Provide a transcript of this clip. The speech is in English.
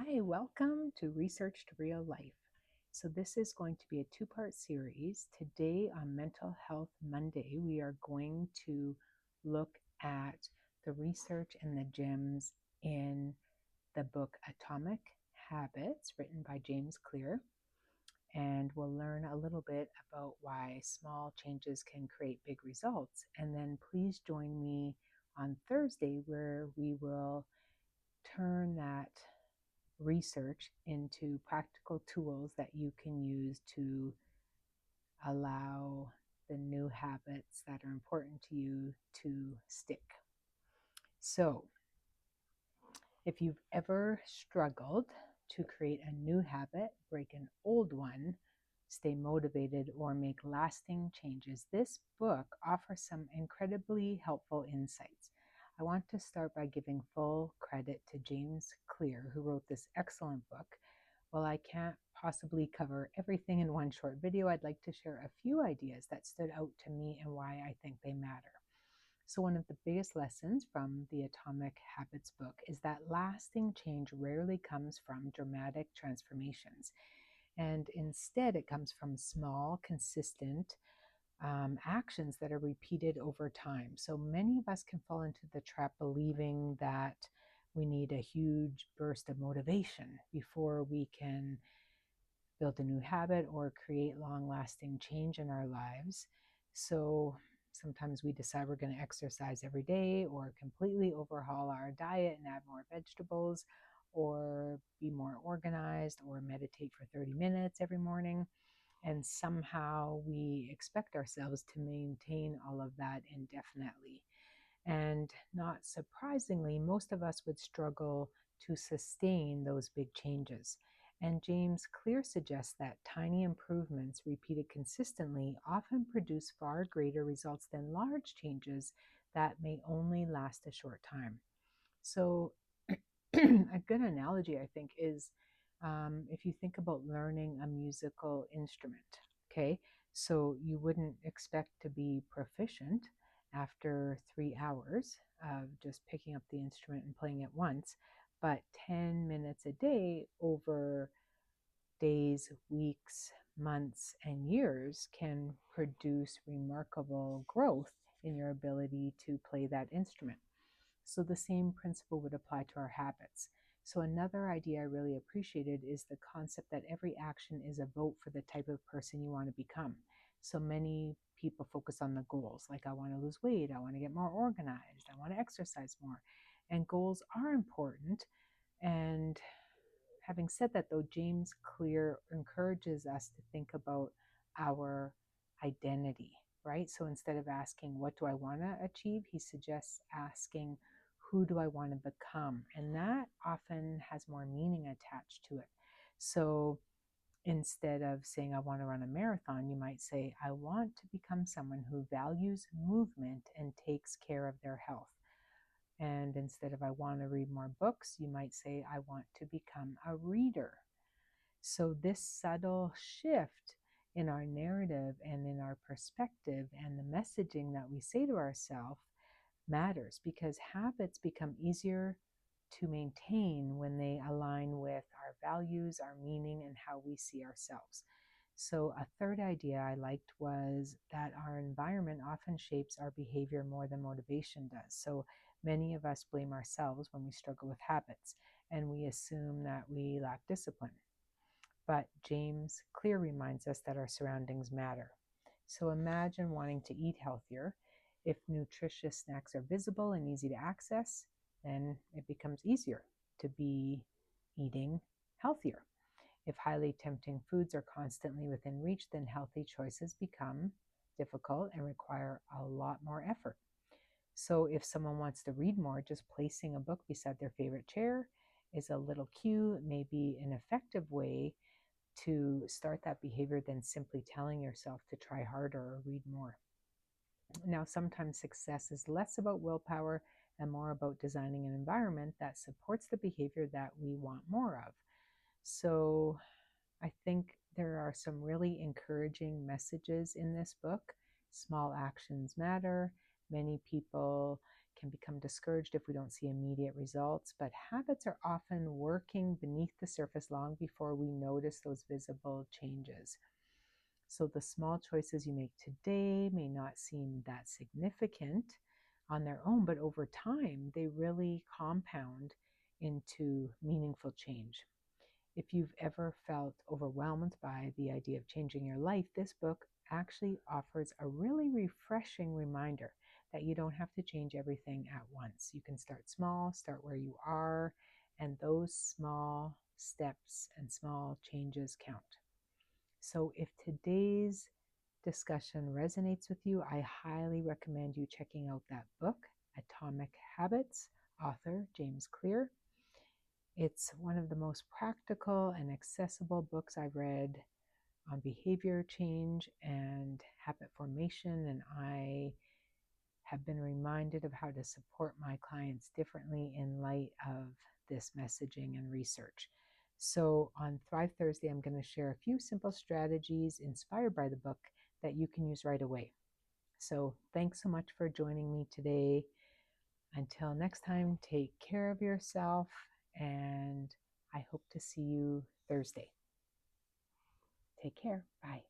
Hi, welcome to Research to Real Life. So, this is going to be a two-part series. Today, on Mental Health Monday, we are going to look at the research and the gems in the book Atomic Habits, written by James Clear. And we'll learn a little bit about why small changes can create big results. And then please join me on Thursday, where we will turn that research into practical tools that you can use to allow the new habits that are important to you to stick. So, if you've ever struggled to create a new habit, break an old one, stay motivated, or make lasting changes, this book offers some incredibly helpful insights. I want to start by giving full credit to James Clear, who wrote this excellent book. While I can't possibly cover everything in one short video, I'd like to share a few ideas that stood out to me and why I think they matter. So, one of the biggest lessons from the Atomic Habits book is that lasting change rarely comes from dramatic transformations. And instead, it comes from small, consistent actions that are repeated over time. So, many of us can fall into the trap believing that we need a huge burst of motivation before we can build a new habit or create long lasting change in our lives. So sometimes we decide we're going to exercise every day or completely overhaul our diet and add more vegetables or be more organized or meditate for 30 minutes every morning. And somehow we expect ourselves to maintain all of that indefinitely. And not surprisingly, most of us would struggle to sustain those big changes. And James Clear suggests that tiny improvements repeated consistently often produce far greater results than large changes that may only last a short time. So, a good analogy, I think, is if you think about learning a musical instrument, okay? So you wouldn't expect to be proficient after 3 hours of just picking up the instrument and playing it once, but 10 minutes a day over days, weeks, months, and years can produce remarkable growth in your ability to play that instrument. So the same principle would apply to our habits. So another idea I really appreciated is the concept that every action is a vote for the type of person you want to become. So many people focus on the goals, like I want to lose weight, I want to get more organized, I want to exercise more. And goals are important. And having said that, though, James Clear encourages us to think about our identity, right? So instead of asking, what do I want to achieve? He suggests asking, who do I want to become? And that often has more meaning attached to it. So instead of saying, I want to run a marathon, you might say, I want to become someone who values movement and takes care of their health. And instead of I want to read more books, you might say, I want to become a reader. So, this subtle shift in our narrative and in our perspective and the messaging that we say to ourselves matters, because habits become easier to maintain when they align with our values, our meaning, and how we see ourselves. So, a third idea I liked was that our environment often shapes our behavior more than motivation does. So, many of us blame ourselves when we struggle with habits, and we assume that we lack discipline. But James Clear reminds us that our surroundings matter. So, imagine wanting to eat healthier. If nutritious snacks are visible and easy to access, then it becomes easier to be eating healthier. If highly tempting foods are constantly within reach, then healthy choices become difficult and require a lot more effort. So if someone wants to read more, just placing a book beside their favorite chair is a little cue. It may be an effective way to start that behavior than simply telling yourself to try harder or read more. Now, sometimes success is less about willpower and more about designing an environment that supports the behavior that we want more of. So I think there are some really encouraging messages in this book. Small actions matter. Many people can become discouraged if we don't see immediate results, but habits are often working beneath the surface long before we notice those visible changes. So the small choices you make today may not seem that significant on their own, but over time, they really compound into meaningful change. If you've ever felt overwhelmed by the idea of changing your life, this book actually offers a really refreshing reminder that you don't have to change everything at once. You can start small, start where you are, and those small steps and small changes count. So if today's discussion resonates with you, I highly recommend you checking out that book, Atomic Habits, author James Clear. It's one of the most practical and accessible books I've read on behavior change and habit formation, and I have been reminded of how to support my clients differently in light of this messaging and research. So on Thrive Thursday, I'm going to share a few simple strategies inspired by the book that you can use right away. So thanks so much for joining me today. Until next time, take care of yourself, and I hope to see you Thursday. Take care. Bye.